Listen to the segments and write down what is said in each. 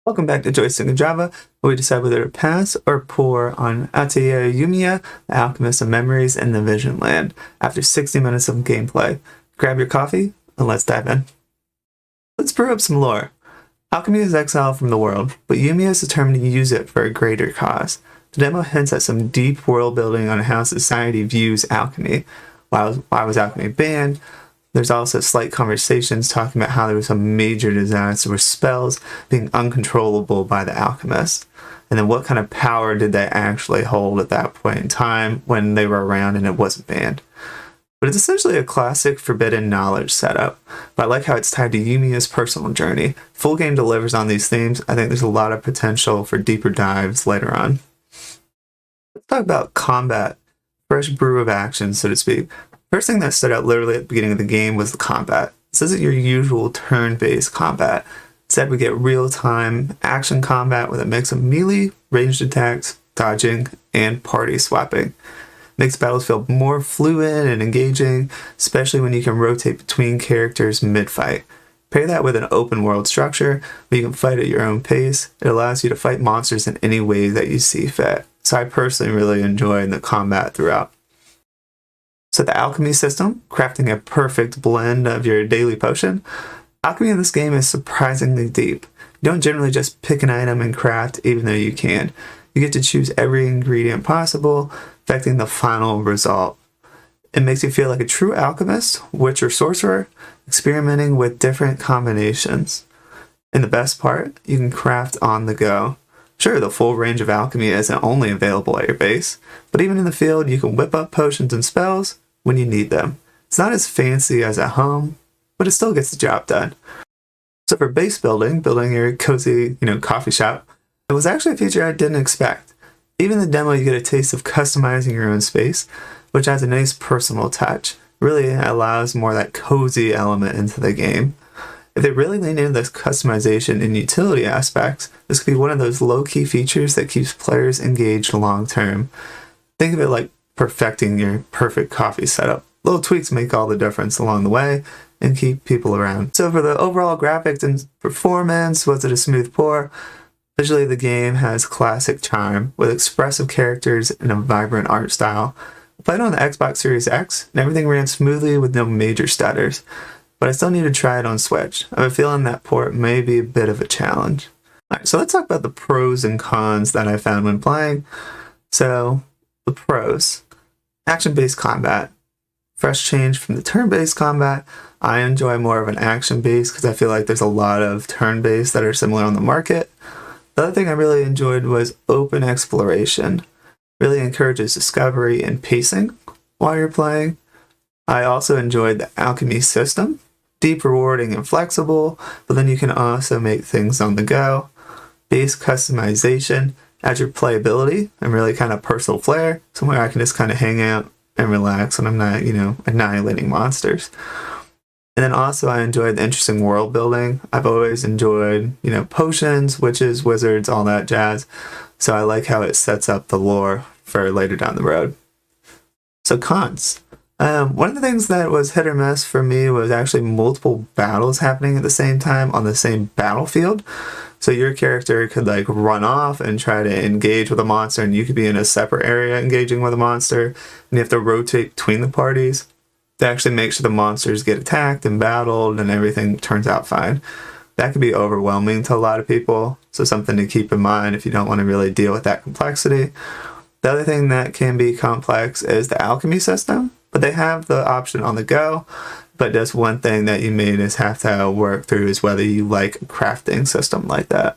Welcome back to Joystick and Java, where we decide whether to pass or pour on Atelier Yumia, the Alchemist of Memories in the Vision Land, after 60 minutes of gameplay. Grab your coffee, and let's dive in. Let's brew up some lore. Alchemy is exiled from the world, but Yumia is determined to use it for a greater cause. The demo hints at some deep world building on how society views alchemy. Why was alchemy banned? There's also slight conversations talking about how there was a major disaster with spells being uncontrollable by the alchemists. And then what kind of power did they actually hold at that point in time when they were around and it wasn't banned? But it's essentially a classic forbidden knowledge setup. But I like how it's tied to Yumia's personal journey. Full game delivers on these themes. I think there's a lot of potential for deeper dives later on. Let's talk about combat. Fresh brew of action, so to speak. First thing that stood out literally at the beginning of the game was the combat. This isn't your usual turn-based combat. Instead, we get real-time action combat with a mix of melee, ranged attacks, dodging, and party swapping. Makes battles feel more fluid and engaging, especially when you can rotate between characters mid-fight. Pair that with an open-world structure where you can fight at your own pace. It allows you to fight monsters in any way that you see fit. So I personally really enjoy the combat throughout. So the alchemy system, crafting a perfect blend of your daily potion. Alchemy in this game is surprisingly deep. You don't generally just pick an item and craft, even though you can. You get to choose every ingredient possible, affecting the final result. It makes you feel like a true alchemist, witch or sorcerer, experimenting with different combinations. And the best part, you can craft on the go. Sure, the full range of alchemy isn't only available at your base, but even in the field, you can whip up potions and spells when you need them. It's not as fancy as at home, but it still gets the job done. So for base building your cozy, coffee shop, it was actually a feature I didn't expect. Even in the demo, you get a taste of customizing your own space, which adds a nice personal touch. Really allows more of that cozy element into the game. If they really lean into this customization and utility aspects, this could be one of those low-key features that keeps players engaged long-term. Think of it like perfecting your perfect coffee setup. Little tweaks make all the difference along the way and keep people around. So for the overall graphics and performance, was it a smooth pour? Visually, the game has classic charm with expressive characters and a vibrant art style. I played on the Xbox Series X and everything ran smoothly with no major stutters, but I still need to try it on Switch. I have a feeling that port may be a bit of a challenge. Alright, so let's talk about the pros and cons that I found when playing. So, the pros. Action-based combat. Fresh change from the turn-based combat. I enjoy more of an action-based because I feel like there's a lot of turn-based that are similar on the market. The other thing I really enjoyed was open exploration. Really encourages discovery and pacing while you're playing. I also enjoyed the alchemy system. Deep, rewarding, and flexible, but then you can also make things on the go. Base customization adds your playability and really kind of personal flair, somewhere I can just kind of hang out and relax when I'm not, annihilating monsters. And then also I enjoyed the interesting world building. I've always enjoyed, potions, witches, wizards, all that jazz. So I like how it sets up the lore for later down the road. So cons. One of the things that was hit or miss for me was actually multiple battles happening at the same time on the same battlefield. So your character could run off and try to engage with a monster, and you could be in a separate area engaging with a monster, and you have to rotate between the parties to actually make sure the monsters get attacked and battled and everything turns out fine. That could be overwhelming to a lot of people, so something to keep in mind if you don't want to really deal with that complexity. The other thing that can be complex is the alchemy system, but they have the option on the go. But just one thing that you may just have to work through is whether you like a crafting system like that.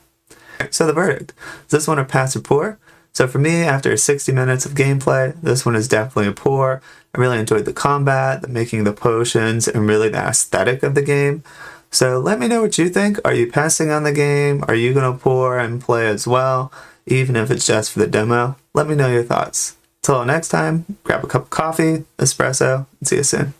So the verdict. Is this one a pass or pour? So for me, after 60 minutes of gameplay, this one is definitely a pour. I really enjoyed the combat, the making of the potions, and really the aesthetic of the game. So let me know what you think. Are you passing on the game? Are you going to pour and play as well? Even if it's just for the demo? Let me know your thoughts. Till next time, grab a cup of coffee, espresso, and see you soon.